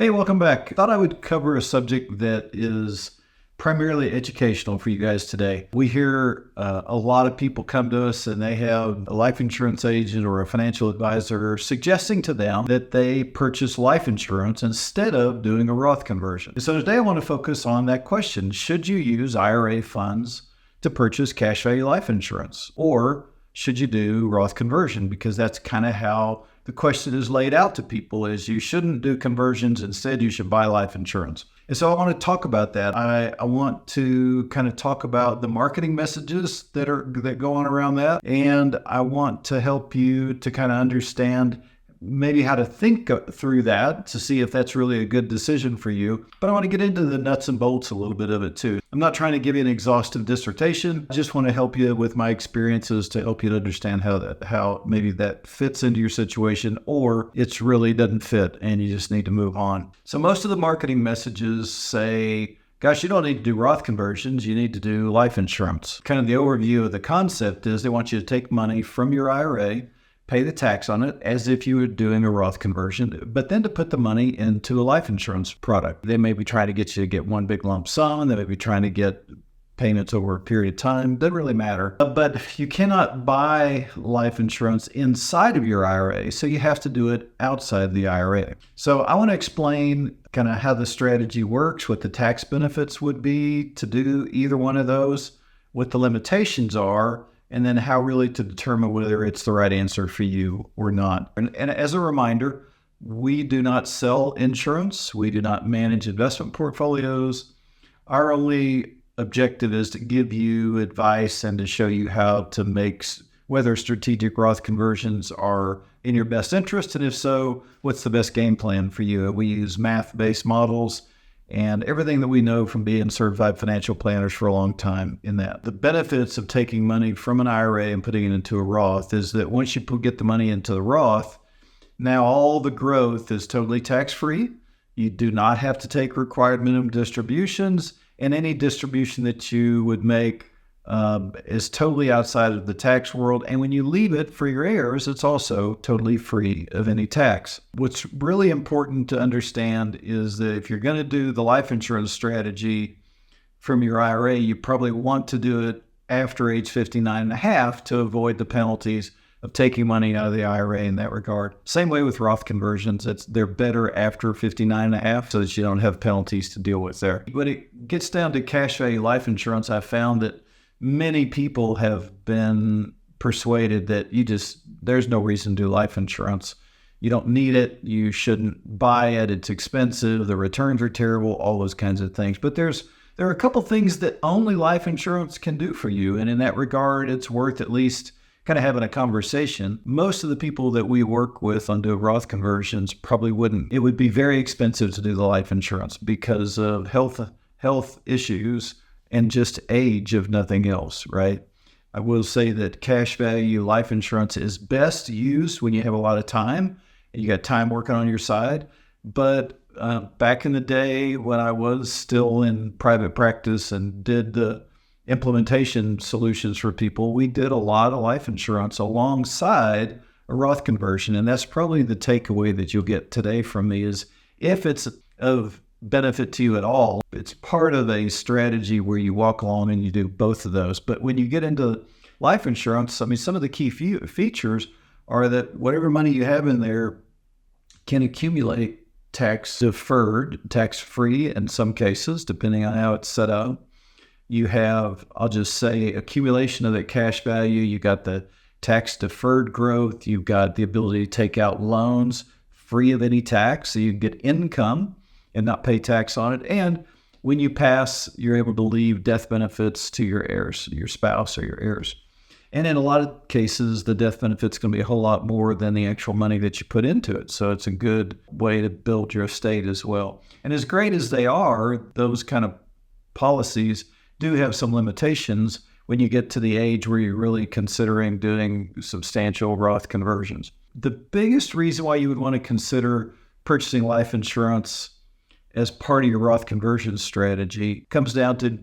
Hey, welcome back. Thought I would cover a subject that is primarily educational for you guys today. We hear a lot of people come to us and they have a life insurance agent or a financial advisor suggesting to them that they purchase life insurance instead of doing a Roth conversion. So today I want to focus on that question. Should you use IRA funds to purchase cash value life insurance, or should you do Roth conversion? Because that's kind of how the question is laid out to people, is you shouldn't do conversions. Instead, you should buy life insurance. And so I want to talk about that. I want to kind of talk about the marketing messages that go on around that. And I want to help you to kind of understand maybe how to think through that to see if that's really a good decision for you. But I want to get into the nuts and bolts a little bit of it too. I'm not trying to give you an exhaustive dissertation. I just want to help you with my experiences to help you to understand how maybe that fits into your situation, or it's really doesn't fit and you just need to move on. So most of the marketing messages say, gosh, you don't need to do Roth conversions, you need to do life insurance. Kind of the overview of the concept is they want you to take money from your IRA, pay the tax on it as if you were doing a Roth conversion, but then to put the money into a life insurance product. They may be trying to get you to get one big lump sum. They may be trying to get payments over a period of time. Doesn't really matter. But you cannot buy life insurance inside of your IRA, so you have to do it outside the IRA. So I want to explain kind of how the strategy works, what the tax benefits would be to do either one of those, what the limitations are, and then how really to determine whether it's the right answer for you or not. And as a reminder, we do not sell insurance. We do not manage investment portfolios. Our only objective is to give you advice and to show you how to make whether strategic Roth conversions are in your best interest, and if so, what's the best game plan for you. We use math-based models and everything that we know from being certified financial planners for a long time in that. The benefits of taking money from an IRA and putting it into a Roth is that once you get the money into the Roth, now all the growth is totally tax-free. You do not have to take required minimum distributions, and any distribution that you would make is totally outside of the tax world. And when you leave it for your heirs, it's also totally free of any tax. What's really important to understand is that if you're going to do the life insurance strategy from your IRA, you probably want to do it after age 59 and a half to avoid the penalties of taking money out of the IRA in that regard. Same way with Roth conversions. They're better after 59 and a half so that you don't have penalties to deal with there. When it gets down to cash value life insurance, I found that many people have been persuaded that there's no reason to do life insurance. You don't need it. You shouldn't buy it. It's expensive. The returns are terrible, all those kinds of things. But there are a couple things that only life insurance can do for you. And in that regard, it's worth at least kind of having a conversation. Most of the people that we work with on doing Roth conversions probably wouldn't. It would be very expensive to do the life insurance because of health issues and just age, if nothing else, right? I will say that cash value life insurance is best used when you have a lot of time and you got time working on your side. But back in the day when I was still in private practice and did the implementation solutions for people, we did a lot of life insurance alongside a Roth conversion. And that's probably the takeaway that you'll get today from me is if it's of benefit to you at all, it's part of a strategy where you walk along and you do both of those. But when you get into life insurance, I mean, some of the key features are that whatever money you have in there can accumulate tax-deferred, tax-free in some cases, depending on how it's set up. You have, I'll just say, accumulation of that cash value. You got the tax-deferred growth. You've got the ability to take out loans free of any tax, so you get income and not pay tax on it. And when you pass, you're able to leave death benefits to your heirs, your spouse or your heirs. And in a lot of cases, the death benefit's going to be a whole lot more than the actual money that you put into it. So it's a good way to build your estate as well. And as great as they are, those kind of policies do have some limitations when you get to the age where you're really considering doing substantial Roth conversions. The biggest reason why you would want to consider purchasing life insurance as part of your Roth conversion strategy comes down to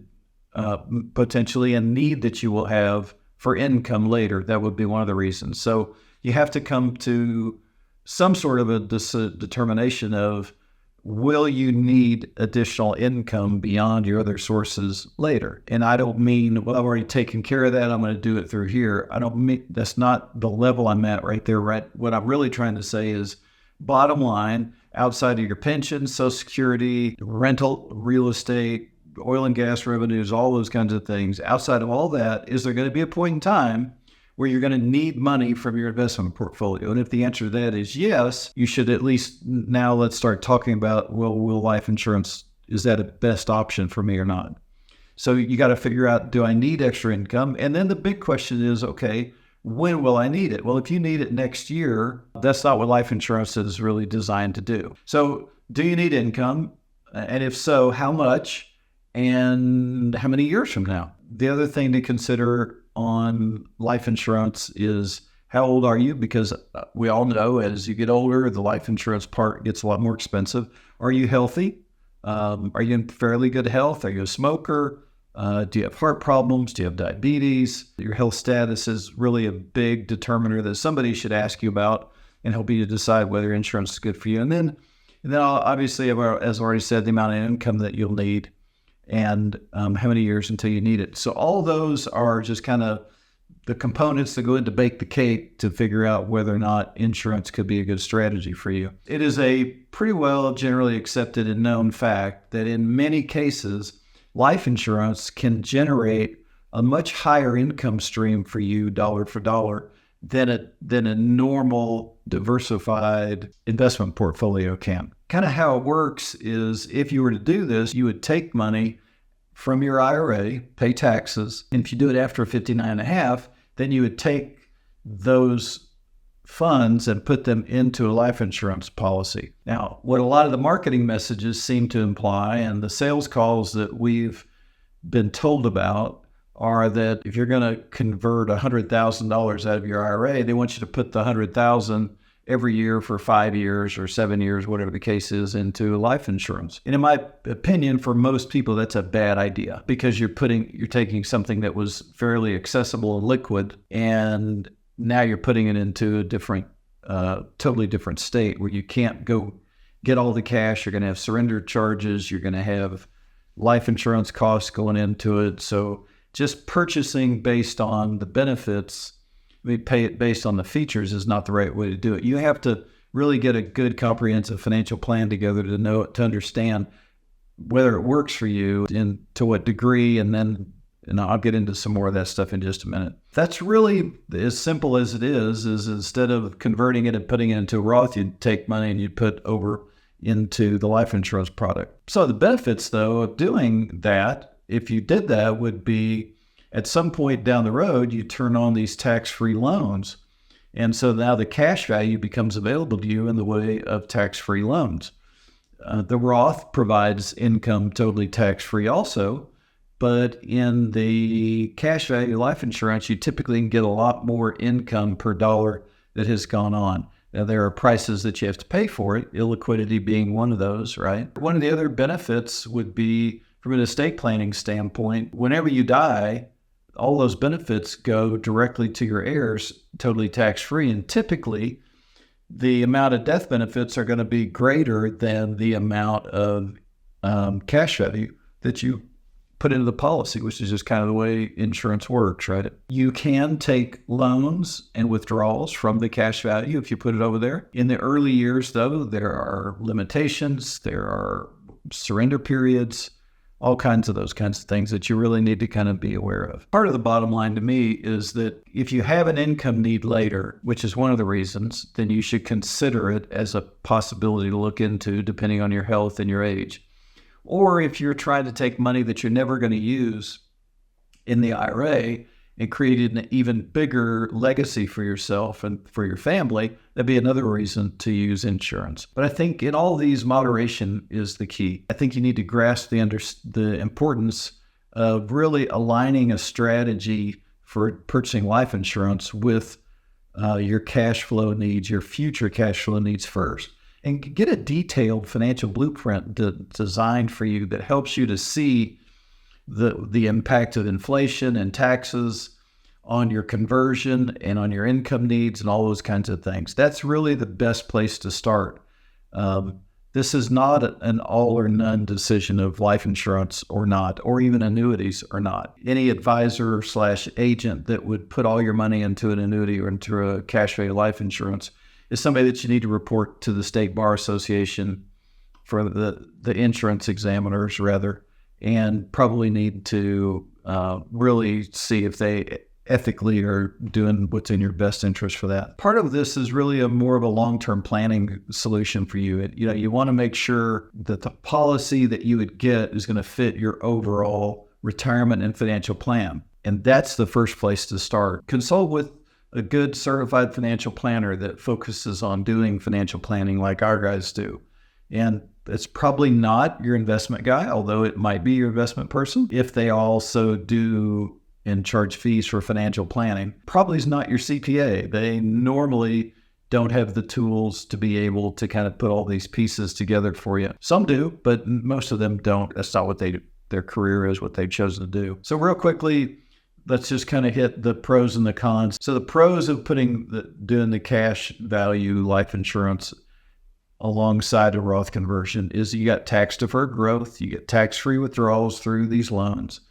potentially a need that you will have for income later. That would be one of the reasons. So you have to come to some sort of a determination of will you need additional income beyond your other sources later? And I don't mean, well, I've already taken care of that, I'm going to do it through here. I don't mean, that's not the level I'm at right there, right? What I'm really trying to say is, bottom line, outside of your pension, Social Security, rental, real estate, oil and gas revenues, all those kinds of things, outside of all that, is there going to be a point in time where you're going to need money from your investment portfolio? And if the answer to that is yes, you should at least now let's start talking about, well, will life insurance, is that a best option for me or not? So you got to figure out, do I need extra income? And then the big question is, okay, when will I need it? Well, if you need it next year, that's not what life insurance is really designed to do. So do you need income? And if so, how much? And how many years from now? The other thing to consider on life insurance is, how old are you? Because we all know as you get older, the life insurance part gets a lot more expensive. Are you healthy? Are you in fairly good health? Are you a smoker? Do you have heart problems? Do you have diabetes? Your health status is really a big determiner that somebody should ask you about and help you to decide whether insurance is good for you. And then obviously, as I already said, the amount of income that you'll need, and how many years until you need it. So all those are just kind of the components that go in to bake the cake to figure out whether or not insurance could be a good strategy for you. It is a pretty well generally accepted and known fact that in many cases, life insurance can generate a much higher income stream for you dollar for dollar than a normal diversified investment portfolio can. Kind of how it works is, if you were to do this, you would take money from your IRA, pay taxes, and if you do it after 59 and a half, then you would take those funds and put them into a life insurance policy. Now, what a lot of the marketing messages seem to imply, and the sales calls that we've been told about, are that if you're going to convert $100,000 out of your IRA, they want you to put the $100,000 every year for 5 years or 7 years, whatever the case is, into life insurance. And in my opinion, for most people, that's a bad idea, because you're taking something that was fairly accessible and liquid, and now you're putting it into a different, totally different state where you can't go get all the cash. You're going to have surrender charges. You're going to have life insurance costs going into it. So just purchasing based on the benefits, pay it based on the features, is not the right way to do it. You have to really get a good comprehensive financial plan together to understand whether it works for you and to what degree, and I'll get into some more of that stuff in just a minute. That's really as simple as it is instead of converting it and putting it into Roth, you'd take money and you'd put over into the life insurance product. So the benefits, though, of doing that, if you did that, would be at some point down the road, you turn on these tax-free loans. And so now the cash value becomes available to you in the way of tax-free loans. The Roth provides income totally tax-free also, but in the cash value life insurance, you typically can get a lot more income per dollar that has gone on. Now, there are prices that you have to pay for it, illiquidity being one of those, right? One of the other benefits would be, from an estate planning standpoint, whenever you die, all those benefits go directly to your heirs, totally tax-free. And typically, the amount of death benefits are going to be greater than the amount of cash value that you put into the policy, which is just kind of the way insurance works, right? You can take loans and withdrawals from the cash value if you put it over there. In the early years, though, there are limitations, there are surrender periods, all kinds of those kinds of things that you really need to kind of be aware of. Part of the bottom line to me is that if you have an income need later, which is one of the reasons, then you should consider it as a possibility to look into depending on your health and your age. Or if you're trying to take money that you're never going to use in the IRA and create an even bigger legacy for yourself and for your family, that'd be another reason to use insurance. But I think in all these, moderation is the key. I think you need to grasp the importance of really aligning a strategy for purchasing life insurance with your cash flow needs, your future cash flow needs first. And get a detailed financial blueprint designed for you that helps you to see the impact of inflation and taxes on your conversion and on your income needs and all those kinds of things. That's really the best place to start. The This is not an all or none decision of life insurance or not, or even annuities or not. Any advisor / agent that would put all your money into an annuity or into a cash value life insurance is somebody that you need to report to the State Bar Association for the insurance examiners rather, and probably need to really see if they ethically are doing what's in your best interest for that. Part of this is really more of a long-term planning solution for you. You want to make sure that the policy that you would get is going to fit your overall retirement and financial plan. And that's the first place to start. Consult with a good certified financial planner that focuses on doing financial planning like our guys do. And it's probably not your investment guy, although it might be your investment person. If they also do and charge fees for financial planning, probably is not your CPA. They normally don't have the tools to be able to kind of put all these pieces together for you. Some do, but most of them don't. That's not what their career is, what they've chosen to do. So real quickly, let's just kind of hit the pros and the cons. So the pros of doing the cash value life insurance alongside a Roth conversion is you got tax-deferred growth, you get tax-free withdrawals through these loans.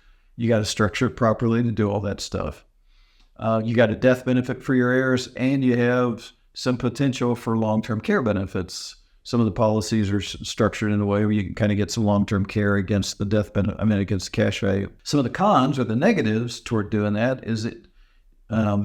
You got to structure it properly to do all that stuff. You got a death benefit for your heirs, and you have some potential for long-term care benefits. Some of the policies are structured in a way where you can kind of get some long-term care against the death benefit, against cash value. Some of the cons or the negatives toward doing that is that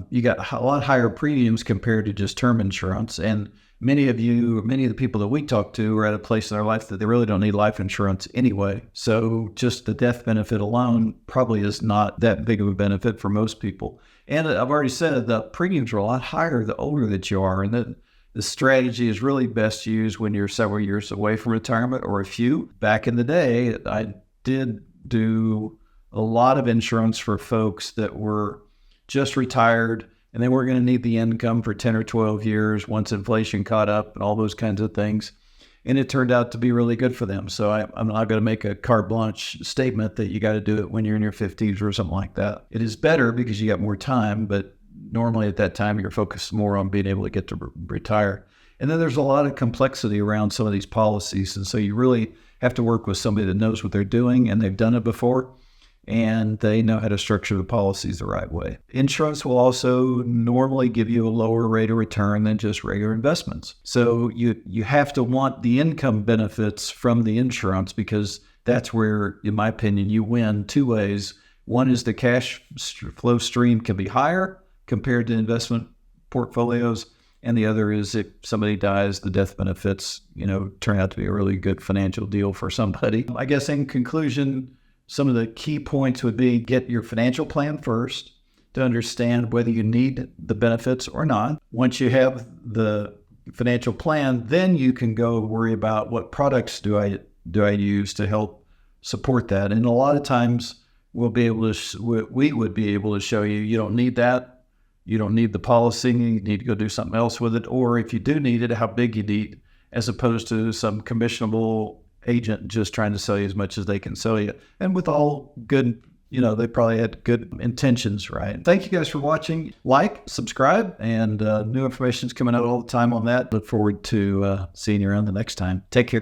you got a lot higher premiums compared to just term insurance. And many of the people that we talk to are at a place in their life that they really don't need life insurance anyway. So just the death benefit alone probably is not that big of a benefit for most people. And I've already said the premiums are a lot higher the older that you are. And that the strategy is really best used when you're several years away from retirement or a few. Back in the day, I did do a lot of insurance for folks that were just retired and they weren't going to need the income for 10 or 12 years once inflation caught up and all those kinds of things. And it turned out to be really good for them. So I'm not going to make a carte blanche statement that you got to do it when you're in your 50s or something like that. It is better because you got more time, but normally at that time you're focused more on being able to get to retire. And then there's a lot of complexity around some of these policies. And so you really have to work with somebody that knows what they're doing and they've done it before. And they know how to structure the policies the right way. Insurance will also normally give you a lower rate of return than just regular investments. So you have to want the income benefits from the insurance because that's where, in my opinion, you win two ways. One is the cash flow stream can be higher compared to investment portfolios. And the other is if somebody dies, the death benefits, turn out to be a really good financial deal for somebody. I guess in conclusion, some of the key points would be get your financial plan first to understand whether you need the benefits or not. Once you have the financial plan, then you can go worry about what products do I use to help support that. And a lot of times we would be able to show you don't need that. You don't need the policy. You need to go do something else with it. Or if you do need it, how big you need, as opposed to some commissionable agent just trying to sell you as much as they can sell you. And with all good, they probably had good intentions, right? Thank you guys for watching. Like, subscribe, and new information is coming out all the time on that. Look forward to seeing you around the next time. Take care.